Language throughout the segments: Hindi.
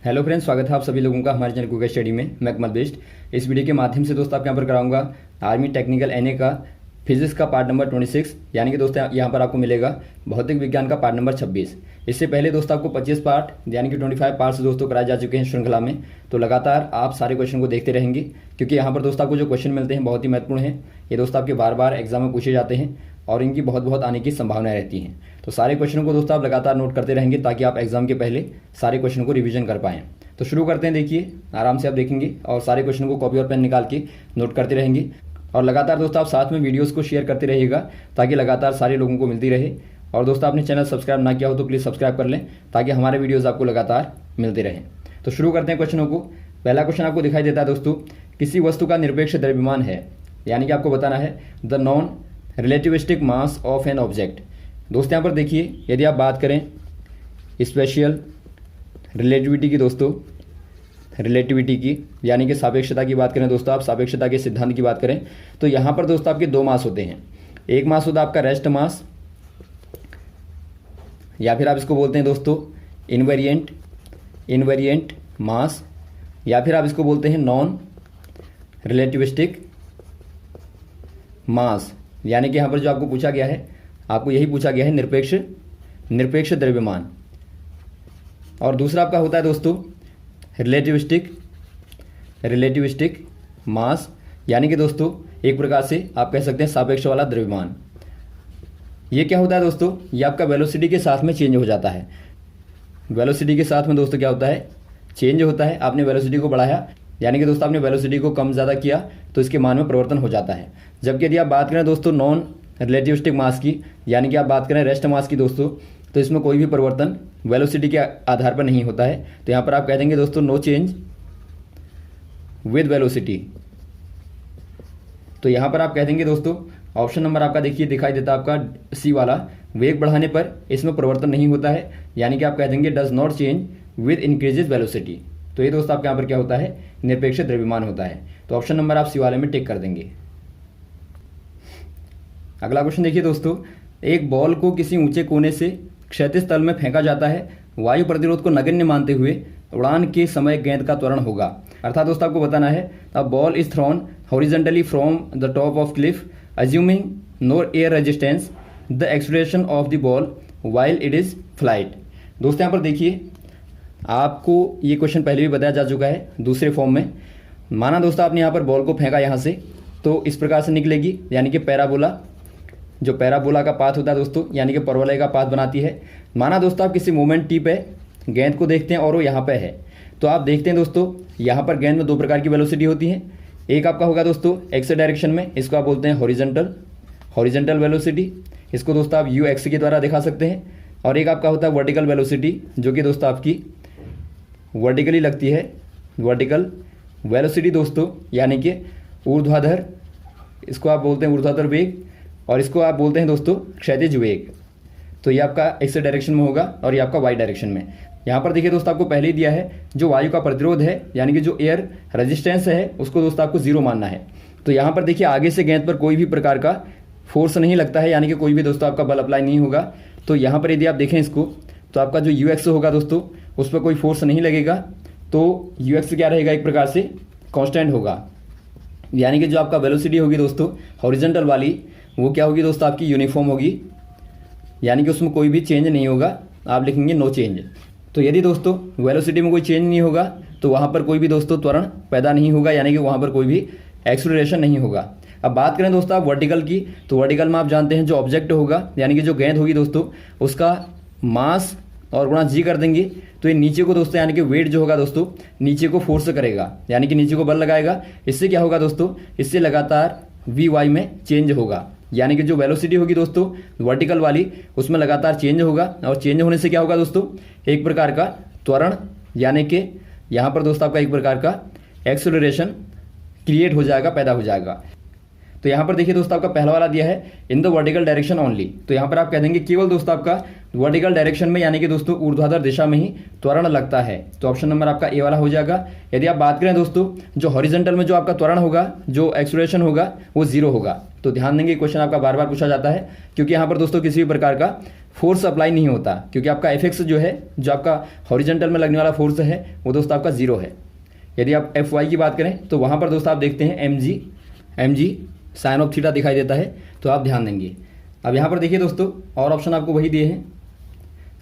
हेलो फ्रेंड्स, स्वागत है आप सभी लोगों का हमारे चैनल गूगल स्टडी में। मैं अकमल बेस्ट। इस वीडियो के माध्यम से दोस्तों आपके यहाँ पर कराऊंगा आर्मी टेक्निकल एनए का फिजिक्स का पार्ट नंबर 26, यानी कि दोस्तों यहाँ पर आपको मिलेगा भौतिक विज्ञान का पार्ट नंबर 26। इससे पहले दोस्तों आपको 25 पार्ट यानी कि 25 पार्ट्स दोस्तों कराए जा चुके हैं श्रृंखला में। तो लगातार आप सारे क्वेश्चन को देखते रहेंगे, क्योंकि यहाँ पर दोस्तों आपको जो क्वेश्चन मिलते हैं बहुत ही महत्वपूर्ण हैं। ये दोस्तों आपके बार बार एग्जाम में पूछे जाते हैं और इनकी बहुत आने की संभावनाएं रहती हैं। तो सारे क्वेश्चनों को दोस्तों आप लगातार नोट करते रहेंगे ताकि आप एग्जाम के पहले सारे क्वेश्चन को रिवीजन कर पाएं। तो शुरू करते हैं। देखिए, आराम से आप देखेंगे और सारे क्वेश्चन को कॉपी और पेन निकाल के नोट करते रहेंगे। और लगातार दोस्तों आप साथ में वीडियोस को शेयर करते रहिएगा ताकि लगातार सारे लोगों को मिलती रहे। और दोस्तों आपने चैनल सब्सक्राइब ना किया हो तो प्लीज़ सब्सक्राइब कर लें ताकि हमारे वीडियोज़ आपको लगातार मिलते रहें। तो शुरू करते हैं क्वेश्चनों को। पहला क्वेश्चन आपको दिखाई देता है दोस्तों, किसी वस्तु का निरपेक्ष द्रव्यमान है, यानी कि आपको बताना है the non relativistic mass of an object. दोस्तों यहाँ पर देखिए, यदि आप बात करें स्पेशल रिलेटिविटी की, दोस्तों रिलेटिविटी की यानी कि सापेक्षता की बात करें, दोस्तों आप सापेक्षता के सिद्धांत की बात करें तो यहाँ पर दोस्तों आपके दो मास होते हैं। एक मास होता है आपका रेस्ट मास, या फिर आप इसको बोलते हैं दोस्तों इनवेरिएंट मास, या फिर आप इसको बोलते हैं नॉन रिलेटिविस्टिक मास। यानी कि यहाँ पर जो आपको पूछा गया है, आपको यही पूछा गया है निरपेक्ष द्रव्यमान। और दूसरा आपका होता है दोस्तों रिलेटिविस्टिक मास, यानी कि दोस्तों एक प्रकार से आप कह सकते हैं सापेक्ष वाला द्रव्यमान। ये क्या होता है दोस्तों, ये आपका वेलोसिटी के साथ में चेंज हो जाता है। वेलोसिटी के साथ में दोस्तों क्या होता है, चेंज होता है। आपने वेलोसिटी को बढ़ाया, यानी कि दोस्तों आपने वेलोसिटी को कम ज़्यादा किया तो इसके मान में परिवर्तन हो जाता है। जबकि यदि आप बात करें दोस्तों नॉन रिलेटिविस्टिक मास की, यानी कि आप बात करें रेस्ट मास की दोस्तों, तो इसमें कोई भी परिवर्तन वेलोसिटी के आधार पर नहीं होता है। तो यहाँ पर आप कह देंगे दोस्तों नो चेंज विद वेलोसिटी। तो यहाँ पर आप कह देंगे दोस्तों ऑप्शन नंबर आपका देखिए दिखाई देता है आपका सी वाला, वेग बढ़ाने पर इसमें परिवर्तन नहीं होता है, यानी कि आप कह देंगे does not change with increases velocity. तो ये दोस्तों आपके यहाँ पर क्या होता है, निरपेक्ष द्रव्यमान होता है। तो ऑप्शन नंबर आप सी वाले में टिक कर देंगे। अगला क्वेश्चन देखिए दोस्तों, एक बॉल को किसी ऊंचे कोने से क्षैतिज तल में फेंका जाता है, वायु प्रतिरोध को नगण्य मानते हुए उड़ान के समय गेंद का त्वरण होगा। अर्थात दोस्तों आपको बताना है a ball is thrown horizontally from the top of cliff assuming no air resistance, the acceleration of the ball while it is flight. दोस्तों यहाँ पर देखिए, आपको ये क्वेश्चन पहले भी बताया जा चुका है दूसरे फॉर्म में। माना दोस्तों आपने यहाँ पर बॉल को फेंका यहाँ से, तो इस प्रकार से निकलेगी, यानी कि पैराबोला, जो पैराबोला का पाथ होता है दोस्तों, यानी कि परवलय का पाथ बनाती है। माना दोस्तों आप किसी मोमेंट टी पे गेंद को देखते हैं और वो यहाँ पे है, तो आप देखते हैं दोस्तों यहाँ पर गेंद में दो प्रकार की वेलोसिटी होती है। एक आपका होगा दोस्तों एक्स डायरेक्शन में, इसको आप बोलते हैं हॉरिजॉन्टल वेलोसिटी, इसको दोस्तों आप यू एक्स के द्वारा दिखा सकते हैं। और एक आपका होता है वर्टिकल वेलोसिटी, जो कि दोस्तों आपकी वर्टिकली लगती है, वर्टिकल वेलोसिटी दोस्तों, यानी कि ऊर्ध्वाधर, इसको आप बोलते हैं ऊर्ध्वाधर वेग, और इसको आप बोलते हैं दोस्तों क्षैतिज वेग। तो ये आपका एक्स डायरेक्शन में होगा और ये आपका वाई डायरेक्शन में। यहाँ पर देखिए दोस्तों आपको पहले ही दिया है जो वायु का प्रतिरोध है, यानी कि जो एयर रेजिस्टेंस है, उसको दोस्तों आपको जीरो मानना है। तो यहाँ पर देखिए आगे से गेंद पर कोई भी प्रकार का फोर्स नहीं लगता है, यानी कि कोई भी दोस्तों आपका बल अप्लाई नहीं होगा। तो यहाँ पर यदि आप देखें इसको, तो आपका जो यू एक्स होगा दोस्तों, उस पर कोई फोर्स नहीं लगेगा। तो यू एक्स क्या रहेगा, एक प्रकार से कॉन्स्टेंट होगा, यानी कि जो आपका वेलोसिटी होगी दोस्तों हॉरिजॉन्टल वाली, वो क्या होगी दोस्तों आपकी यूनिफॉर्म होगी, यानी कि उसमें कोई भी चेंज नहीं होगा। आप लिखेंगे नो चेंज। तो यदि दोस्तों वेलोसिटी में कोई चेंज नहीं होगा तो वहाँ पर कोई भी दोस्तों त्वरण पैदा नहीं होगा, यानी कि वहाँ पर कोई भी एक्सेलरेशन नहीं होगा। अब बात करें दोस्तों आप वर्टिकल की, तो वर्टिकल में आप जानते हैं जो ऑब्जेक्ट होगा, यानी कि जो गेंद होगी दोस्तों, उसका मास और गुणा जी कर देंगे, तो ये नीचे को दोस्तों, यानी कि वेट जो होगा दोस्तों नीचे को फोर्स करेगा, यानी कि नीचे को बल लगाएगा। इससे क्या होगा दोस्तों, इससे लगातार वी वाई में चेंज होगा, यानी कि जो वेलोसिटी होगी दोस्तों वर्टिकल वाली, उसमें लगातार चेंज होगा। और चेंज होने से क्या होगा दोस्तों, एक प्रकार का त्वरण, यानी कि यहाँ पर दोस्तों आपका एक प्रकार का एक्सेलरेशन क्रिएट हो जाएगा, पैदा हो जाएगा। तो यहाँ पर देखिए दोस्तों आपका पहला वाला दिया है in the vertical direction only, तो यहाँ पर आप कह देंगे केवल दोस्तों आपका वर्टिकल डायरेक्शन में, यानी कि दोस्तों ऊर्ध्वाधर दिशा में ही त्वरण लगता है। तो ऑप्शन नंबर आपका ए वाला हो जाएगा। यदि आप बात करें दोस्तों जो हॉरिजॉन्टल में जो आपका त्वरण होगा, जो एक्सेलरेशन होगा, वो जीरो होगा। तो ध्यान देंगे क्वेश्चन आपका बार बार पूछा जाता है, क्योंकि यहाँ पर दोस्तों किसी भी प्रकार का फोर्स अप्लाई नहीं होता, क्योंकि आपका Fx जो है, जो आपका हॉरिजेंटल में लगने वाला फोर्स है, वो दोस्तों आपका जीरो है। यदि आप Fy की बात करें तो वहाँ पर दोस्तों आप देखते हैं mg साइन ऑफ थीटा दिखाई देता है, तो आप ध्यान देंगे। अब यहाँ पर देखिए दोस्तों, और ऑप्शन आपको वही दिए हैं।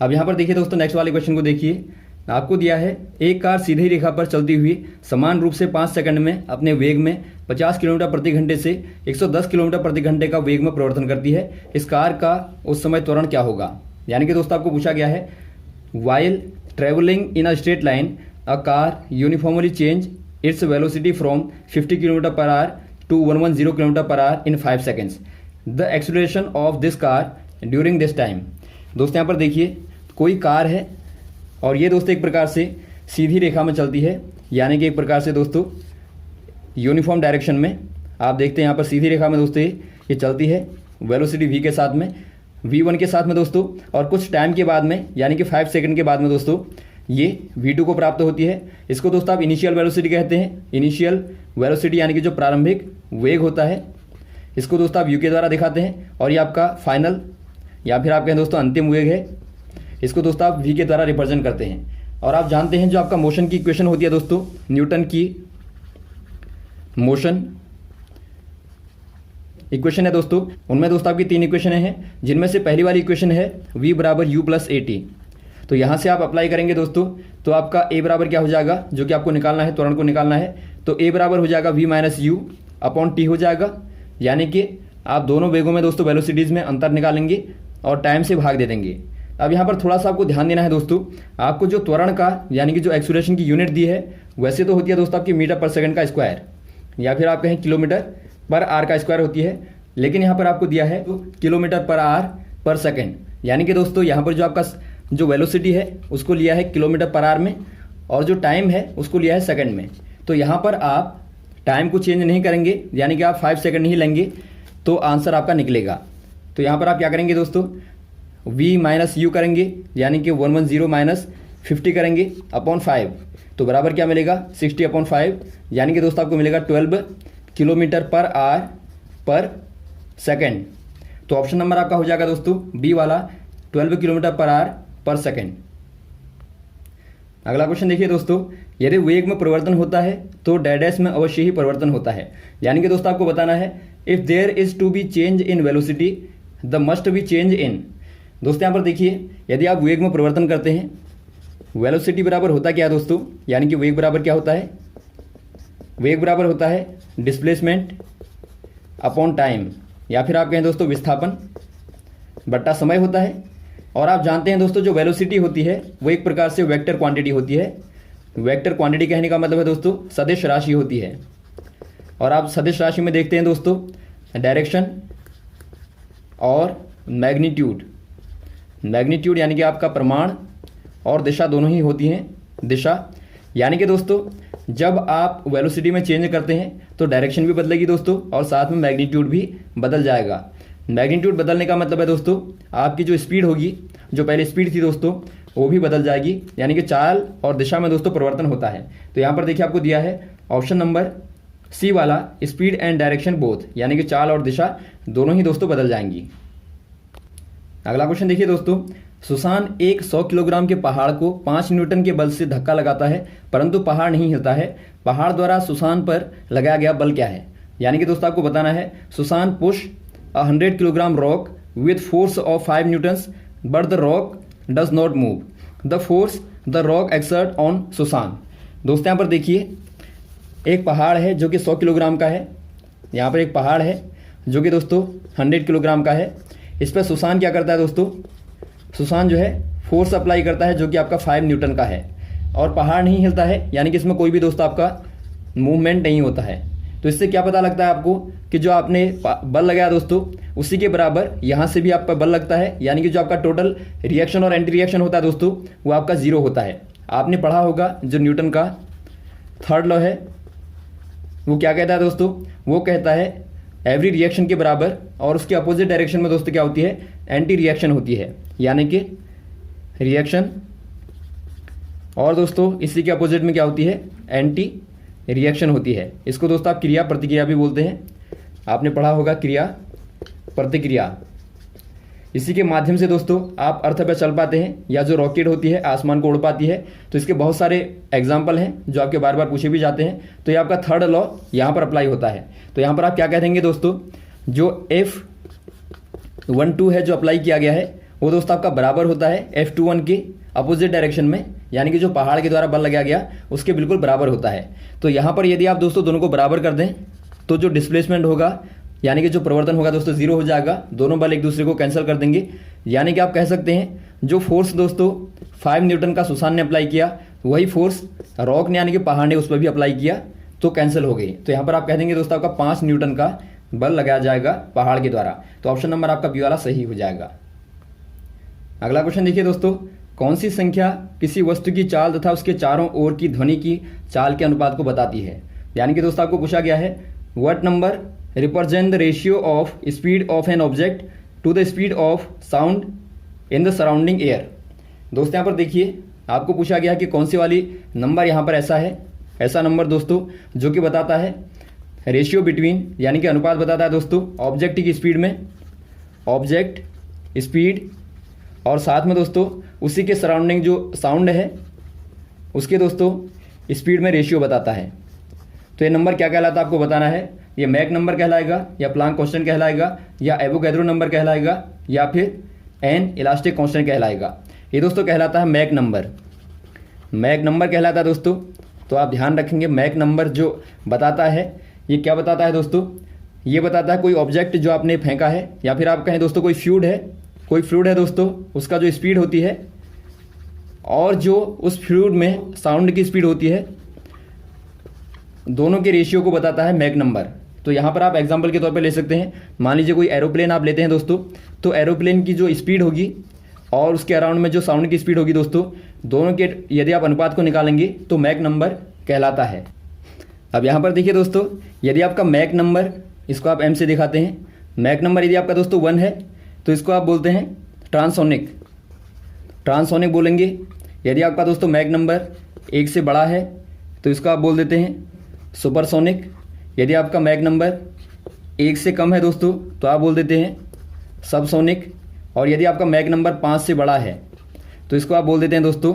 अब यहाँ पर देखिए दोस्तों, नेक्स्ट वाले क्वेश्चन को देखिए। आपको दिया है एक कार सीधी रेखा पर चलती हुई समान रूप से 5 सेकंड में अपने वेग में 50 किलोमीटर प्रति घंटे से 110 किलोमीटर प्रति घंटे का वेग में परिवर्तन करती है। इस कार का उस समय त्वरण क्या होगा? यानी कि दोस्तों आपको पूछा गया है, while travelling in a straight line a car uniformly change its velocity from 50 kilometre per hour to 110 kilometre per hour in 5 seconds. The acceleration of this car during this time. दोस्तों यहाँ पर देखिए, कोई कार है और ये दोस्तों एक प्रकार से सीधी रेखा में चलती है, यानी कि एक प्रकार से दोस्तों यूनिफॉर्म डायरेक्शन में। आप देखते हैं यहाँ पर सीधी रेखा में दोस्तों ये चलती है वेलोसिटी v के साथ में, v1 के साथ में दोस्तों, और कुछ टाइम के बाद में यानी कि 5 सेकंड के बाद में दोस्तों ये v2 को प्राप्त होती है। इसको दोस्तों आप इनिशियल वेलोसिटी कहते हैं। इनिशियल वेलोसिटी यानी कि जो प्रारंभिक वेग होता है, इसको दोस्तों आप u के द्वारा दिखाते हैं। और ये आपका फाइनल या फिर आप कहें दोस्तों अंतिम वेग है, इसको दोस्तों आप v के द्वारा रिप्रेजेंट करते हैं। और आप जानते हैं जो आपका मोशन की इक्वेशन होती है दोस्तों, न्यूटन की मोशन इक्वेशन है दोस्तों, उनमें दोस्तों आपकी 3 इक्वेशन हैं, जिनमें से पहली वाली इक्वेशन है v बराबर u प्लस at। तो यहाँ से आप अप्लाई करेंगे दोस्तों, तो आपका a बराबर क्या हो जाएगा, जो कि आपको निकालना है, त्वरण को निकालना है, तो a बराबर हो जाएगा v minus you upon T हो जाएगा। यानी कि आप दोनों वेगों में दोस्तों वेलोसिटीज़ में अंतर निकालेंगे और टाइम से भाग दे देंगे। अब यहाँ पर थोड़ा सा आपको ध्यान देना है दोस्तों, आपको जो त्वरण का यानी कि जो एक्सीलरेशन की यूनिट दी है, वैसे तो होती है दोस्तों आपकी मीटर पर सेकंड का स्क्वायर, या फिर आप कहें किलोमीटर पर आर का स्क्वायर होती है, लेकिन यहाँ पर आपको दिया है तो किलोमीटर पर आर पर सेकंड। यानी कि दोस्तों यहाँ पर जो आपका जो वेलोसिटी है उसको लिया है किलोमीटर पर आर में, और जो टाइम है उसको लिया है सेकंड में। तो यहाँ पर आप टाइम को चेंज नहीं करेंगे, यानी कि आप 5 सेकंड ही लेंगे तो आंसर आपका निकलेगा। तो यहाँ पर आप क्या करेंगे दोस्तों, v माइनस यू करेंगे, यानी कि 110 माइनस 50 करेंगे अपॉन 5, तो बराबर क्या मिलेगा 60 अपॉन 5, यानी कि दोस्तों आपको मिलेगा 12 किलोमीटर पर आवर पर सेकंड। तो ऑप्शन नंबर आपका हो जाएगा दोस्तों बी वाला, 12 किलोमीटर पर आवर पर सेकंड। अगला क्वेश्चन देखिए दोस्तों, यदि वेग में परिवर्तन होता है तो डैश में अवश्य ही परिवर्तन होता है। यानी कि दोस्तों आपको बताना है, if there is to be change in velocity the must be change in. दोस्तों यहाँ पर देखिए, यदि आप वेग में परिवर्तन करते हैं, वेलोसिटी बराबर होता क्या है दोस्तों, यानी कि वेग बराबर क्या होता है, वेग बराबर होता है डिस्प्लेसमेंट अपॉन टाइम, या फिर आप कहें दोस्तों विस्थापन बट्टा समय होता है। और आप जानते हैं दोस्तों जो वेलोसिटी होती है वो एक प्रकार से वेक्टर क्वांटिटी होती है। वेक्टर क्वांटिटी कहने का मतलब है दोस्तों सदिश राशि होती है। और आप सदिश राशि में देखते हैं दोस्तों डायरेक्शन और मैग्नीट्यूड। मैग्नीट्यूड यानी कि आपका परिमाण और दिशा दोनों ही होती हैं, दिशा। यानी कि दोस्तों जब आप वेलोसिटी में चेंज करते हैं तो डायरेक्शन भी बदलेगी दोस्तों, और साथ में मैग्नीट्यूड भी बदल जाएगा। मैग्नीट्यूड बदलने का मतलब है दोस्तों आपकी जो स्पीड होगी, जो पहले स्पीड थी दोस्तों, वो भी बदल जाएगी। यानी कि चाल और दिशा में दोस्तों परिवर्तन होता है। तो यहाँ पर देखिए आपको दिया है ऑप्शन नंबर सी वाला, स्पीड एंड डायरेक्शन बोथ, यानी कि चाल और दिशा दोनों ही दोस्तों बदल जाएंगी। अगला क्वेश्चन देखिए दोस्तों, सुसान एक 100 किलोग्राम के पहाड़ को 5 न्यूटन के बल से धक्का लगाता है, परंतु पहाड़ नहीं हिलता है। पहाड़ द्वारा सुसान पर लगाया गया बल क्या है? यानी कि दोस्तों आपको बताना है, Susan push 100 kilogram rock with force of 5 Newton's but the rock does not move. The force the rock exert on Susan. दोस्तों यहाँ पर देखिए, एक पहाड़ है जो कि 100 किलोग्राम का है। यहाँ पर एक पहाड़ है जो कि दोस्तों 100 किलोग्राम का है। इस पर सुसान क्या करता है दोस्तों, सुसान जो है फोर्स अप्लाई करता है जो कि आपका 5 न्यूटन का है, और पहाड़ नहीं हिलता है, यानी कि इसमें कोई भी दोस्तों आपका मूवमेंट नहीं होता है। तो इससे क्या पता लगता है आपको कि जो आपने बल लगाया दोस्तों, उसी के बराबर यहाँ से भी आप पर बल लगता है। यानी कि जो आपका टोटल रिएक्शन और एंटी रिएक्शन होता है दोस्तों, वो आपका 0 होता है। आपने पढ़ा होगा जो न्यूटन का 3rd लॉ है, वो क्या कहता है दोस्तों, वो कहता है एवरी रिएक्शन के बराबर, और उसके अपोजिट डायरेक्शन में दोस्तों क्या होती है, एंटी रिएक्शन होती है। यानी कि रिएक्शन, और दोस्तों इसी के अपोजिट में क्या होती है, एंटी रिएक्शन होती है। इसको दोस्तों आप क्रिया प्रतिक्रिया भी बोलते हैं। आपने पढ़ा होगा क्रिया प्रतिक्रिया। इसी के माध्यम से दोस्तों आप अर्थ पर चल पाते हैं, या जो रॉकेट होती है आसमान को उड़ पाती है। तो इसके बहुत सारे एग्जाम्पल हैं जो आपके बार बार पूछे भी जाते हैं। तो ये आपका थर्ड लॉ यहाँ पर अप्लाई होता है। तो यहाँ पर आप क्या कह देंगे दोस्तों, जो F12 है जो अप्लाई किया गया है वो दोस्तों आपका बराबर होता है F21 के अपोजिट डायरेक्शन में, यानी कि जो पहाड़ के द्वारा बल लगाया गया उसके बिल्कुल बराबर होता है। तो यहाँ पर यदि आप दोस्तों दोनों को बराबर कर दें तो जो डिस्प्लेसमेंट होगा, यानी कि जो परिवर्तन होगा दोस्तों 0 हो जाएगा। दोनों बल एक दूसरे को कैंसिल कर देंगे। यानी कि आप कह सकते हैं जो फोर्स दोस्तों 5 न्यूटन का सुसान ने अप्लाई किया, वही फोर्स रॉक ने यानी कि पहाड़ ने उस पर भी अप्लाई किया, तो कैंसिल हो गई। तो यहाँ पर आप कह देंगे दोस्तों आपका 5 न्यूटन का बल लगाया जाएगा पहाड़ के द्वारा। तो ऑप्शन नंबर आपका बी वाला सही हो जाएगा। अगला क्वेश्चन देखिए दोस्तों, कौन सी संख्या किसी वस्तु की चाल तथा उसके चारों ओर की ध्वनि की चाल के अनुपात को बताती है। यानी कि दोस्तों आपको पूछा गया है what number represent the ratio of speed of an object to the speed of sound in the surrounding air. दोस्तों यहाँ पर देखिए आपको पूछा गया कि कौन सी वाली नंबर यहाँ पर ऐसा नंबर दोस्तों जो कि बताता है रेशियो बिटवीन, यानी कि अनुपात बताता है दोस्तों ऑब्जेक्ट की स्पीड में, ऑब्जेक्ट स्पीड और साथ में दोस्तों उसी के सराउंडिंग जो साउंड है उसके दोस्तों स्पीड में रेशियो बताता है। तो ये नंबर क्या कहलाता है आपको बताना है। ये मैक नंबर कहलाएगा, या प्लांक कांस्टेंट कहलाएगा, या एवोगैड्रो नंबर कहलाएगा, या फिर एन इलास्टिक कांस्टेंट कहलाएगा। ये दोस्तों कहलाता है मैक नंबर। मैक नंबर कहलाता है दोस्तों। तो आप ध्यान रखेंगे मैक नंबर जो बताता है ये क्या बताता है दोस्तों, ये बताता है कोई ऑब्जेक्ट जो आपने फेंका है, या फिर आप कहें दोस्तों कोई फ्लूइड है दोस्तों, उसका जो स्पीड होती है और जो उस फ्लूइड में साउंड की स्पीड होती है, दोनों के रेशियो को बताता है मैक नंबर। तो यहाँ पर आप एग्जांपल के तौर पे ले सकते हैं, मान लीजिए कोई एरोप्लेन आप लेते हैं दोस्तों, तो एरोप्लेन की जो स्पीड होगी और उसके अराउंड में जो साउंड की स्पीड होगी दोस्तों, दोनों के यदि आप अनुपात को निकालेंगे तो मैक नंबर कहलाता है। अब यहाँ पर देखिए दोस्तों, यदि आपका मैक नंबर, इसको आप एम से दिखाते हैं, मैक नंबर यदि आपका दोस्तों 1 है तो इसको आप बोलते हैं ट्रांसोनिक बोलेंगे। यदि आपका दोस्तों मैक नंबर 1 से बड़ा है तो इसको आप बोल देते हैं सुपरसोनिक। यदि आपका मैक नंबर 1 से कम है दोस्तों तो आप बोल देते हैं सबसोनिक। और यदि आपका मैक नंबर 5 से बड़ा है तो इसको आप बोल देते हैं दोस्तों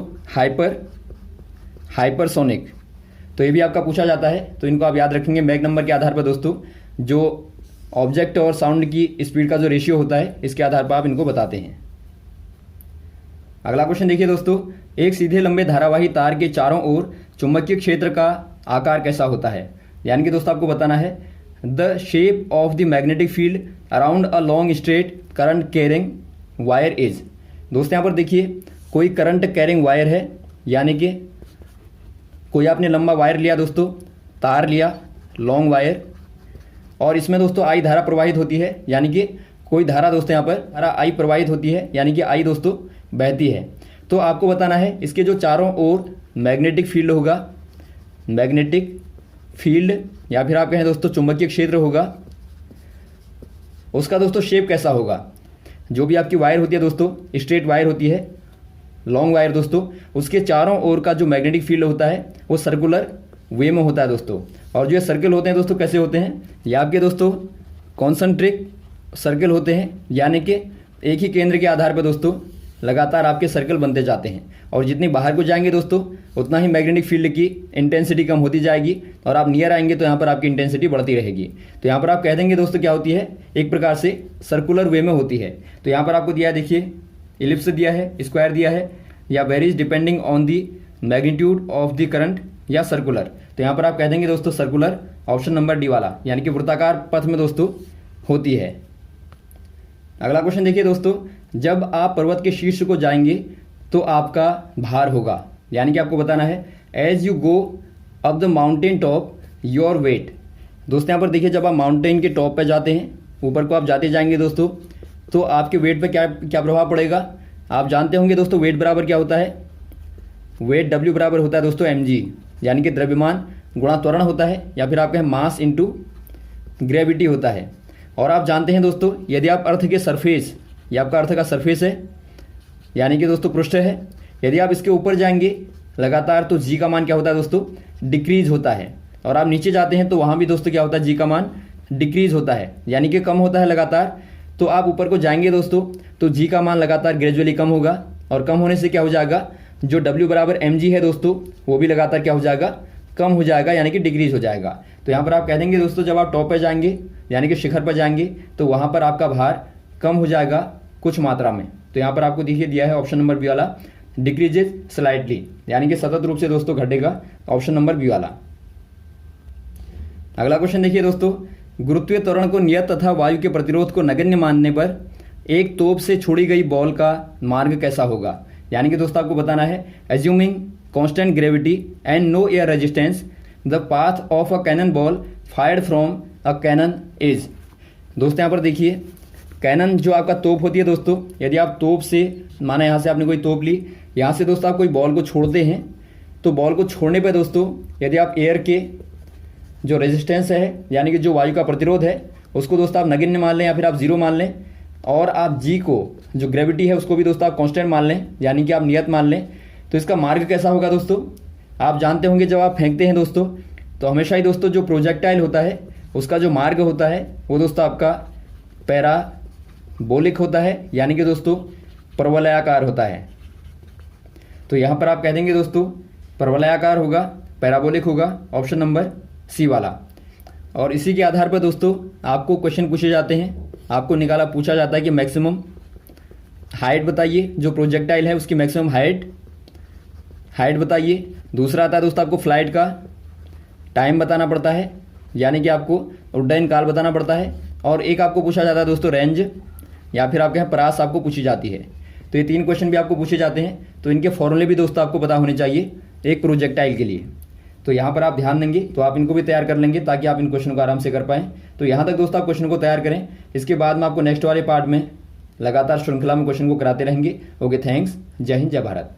हाइपरसोनिक। तो ये भी आपका पूछा जाता है, तो इनको आप याद रखेंगे मैक नंबर के आधार पर दोस्तों, जो ऑब्जेक्ट और साउंड की स्पीड का जो रेशियो होता है इसके आधार पर आप इनको बताते हैं। अगला क्वेश्चन देखिए दोस्तों, एक सीधे लंबे धारावाही तार के चारों ओर चुंबकीय क्षेत्र का आकार कैसा होता है। यानी कि दोस्तों आपको बताना है the shape of the magnetic field around a long straight current carrying wire is. दोस्तों यहाँ पर देखिए कोई करंट कैरिंग वायर है, यानी कि कोई आपने लंबा वायर लिया दोस्तों, तार लिया लॉन्ग वायर, और इसमें दोस्तों आई धारा प्रवाहित होती है, यानी कि कोई धारा दोस्तों यहाँ पर धारा आई प्रवाहित होती है, यानी कि आई दोस्तों बहती है। तो आपको बताना है इसके जो चारों ओर मैग्नेटिक फील्ड होगा, मैग्नेटिक फील्ड या फिर आप कहें दोस्तों चुंबकीय क्षेत्र होगा, उसका दोस्तों शेप कैसा होगा। जो भी आपकी वायर होती है दोस्तों, स्ट्रेट वायर होती है, लॉन्ग वायर दोस्तों, उसके चारों ओर का जो मैग्नेटिक फील्ड होता है वो सर्कुलर वे में होता है दोस्तों। और जो ये सर्कल होते हैं दोस्तों कैसे होते हैं, ये आपके दोस्तों कॉन्सेंट्रिक सर्कल होते हैं, यानी कि एक ही केंद्र के आधार पर दोस्तों लगातार आपके सर्कल बनते जाते हैं, और जितनी बाहर को जाएंगे दोस्तों उतना ही मैग्नेटिक फील्ड की इंटेंसिटी कम होती जाएगी, और आप नियर आएंगे तो यहाँ पर आपकी इंटेंसिटी बढ़ती रहेगी। तो यहाँ पर आप कह देंगे दोस्तों क्या होती है, एक प्रकार से सर्कुलर वे में होती है। तो यहाँ पर आपको दिया है, देखिए इलिप्स दिया है, स्क्वायर दिया है, या varies depending on the magnitude of the current, या सर्कुलर। तो यहाँ पर आप कह देंगे दोस्तों सर्कुलर, ऑप्शन नंबर डी वाला, यानी कि वृत्ताकार पथ में दोस्तों होती है। अगला क्वेश्चन देखिए दोस्तों, जब आप पर्वत के शीर्ष को जाएंगे तो आपका भार होगा, यानी कि आपको बताना है as you go up the mountain top your weight. दोस्तों यहाँ पर देखिए जब आप माउंटेन के टॉप पे जाते हैं, ऊपर को आप जाते जाएंगे दोस्तों, तो आपके वेट पे क्या प्रभाव पड़ेगा। आप जानते होंगे दोस्तों वेट बराबर क्या होता है, वेट डब्ल्यू बराबर होता है दोस्तों mg, यानी कि द्रव्यमान गुणा त्वरण होता है, या फिर आप कहें मास इंटू ग्रेविटी होता है। और आप जानते हैं दोस्तों यदि आप अर्थ के सरफेस, ये आपका अर्थ का सरफेस है, यानी कि दोस्तों पृष्ठ है, यदि आप इसके ऊपर जाएंगे लगातार तो जी का मान क्या होता है दोस्तों, डिक्रीज होता है। और आप नीचे जाते हैं तो वहाँ भी दोस्तों क्या होता है, जी का मान डिक्रीज होता है, यानी कि कम होता है लगातार। तो आप ऊपर को जाएंगे दोस्तों तो जी का मान लगातार ग्रेजुअली कम होगा, और कम होने से क्या हो जाएगा, जो W बराबर mg है दोस्तों वो भी लगातार क्या हो जाएगा, कम हो जाएगा, यानी कि डिक्रीज हो जाएगा। तो यहाँ पर आप कह देंगे दोस्तों जब आप टॉप पे जाएंगे यानी कि शिखर पर जाएंगे तो वहाँ पर आपका भार कम हो जाएगा कुछ मात्रा में। तो यहाँ पर आपको देखिए दिया है ऑप्शन नंबर बी वाला, डिक्रीजेज स्लाइटली, यानी कि सतत रूप से दोस्तों घटेगा, ऑप्शन नंबर बी वाला। अगला क्वेश्चन देखिए दोस्तों, गुरुत्वीय त्वरण को नियत तथा वायु के प्रतिरोध को नगण्य मानने पर एक तोप से छोड़ी गई बॉल का मार्ग कैसा होगा। यानी कि दोस्तों आपको बताना है, assuming constant gravity and no air resistance the path of a cannon ball fired from a cannon is. दोस्तों यहाँ पर देखिए, कैनन जो आपका तोप होती है दोस्तों, यदि आप तोप से, माना यहाँ से आपने कोई तोप ली, यहाँ से दोस्तों आप कोई बॉल को छोड़ते हैं, तो बॉल को छोड़ने पर दोस्तों यदि आप एयर के जो रेजिस्टेंस है यानी कि जो वायु का प्रतिरोध है उसको दोस्तों आप नगण्य मान लें या फिर आप जीरो मान लें, और आप जी को जो ग्रेविटी है उसको भी दोस्तों आप कांस्टेंट मान लें यानी कि आप नियत मान लें, तो इसका मार्ग कैसा होगा दोस्तों। आप जानते होंगे जब आप फेंकते हैं दोस्तों तो हमेशा ही दोस्तों जो प्रोजेक्टाइल होता है उसका जो मार्ग होता है वो दोस्तों आपका पैराबोलिक होता है, यानी कि दोस्तों परवलयाकार होता है। तो यहाँ पर आप कह देंगे दोस्तों परवलयाकार होगा, पैराबोलिक होगा, ऑप्शन नंबर सी वाला। और इसी के आधार पर दोस्तों आपको क्वेश्चन पूछे जाते हैं, आपको निकाला पूछा जाता है कि मैक्सिमम हाइट बताइए, जो प्रोजेक्टाइल है उसकी मैक्सिमम हाइट बताइए। दूसरा आता है दोस्तों आपको फ्लाइट का टाइम बताना पड़ता है, यानी कि आपको उड्डयन काल बताना पड़ता है। और एक आपको पूछा जाता है दोस्तों रेंज, या फिर आप कहें परास आपको पूछी जाती है। तो ये 3 क्वेश्चन भी आपको पूछे जाते हैं, तो इनके फॉर्मूले भी दोस्तों आपको पता होने चाहिए एक प्रोजेक्टाइल के लिए। तो यहाँ पर आप ध्यान देंगे तो आप इनको भी तैयार कर लेंगे ताकि आप इन क्वेश्चन को आराम से कर पाएं। तो यहाँ तक दोस्तों आप क्वेश्चन को तैयार करें, इसके बाद में आपको नेक्स्ट वाले पार्ट में लगातार श्रृंखला में क्वेश्चन को कराते रहेंगे। ओके, थैंक्स, जय हिंद, जय भारत।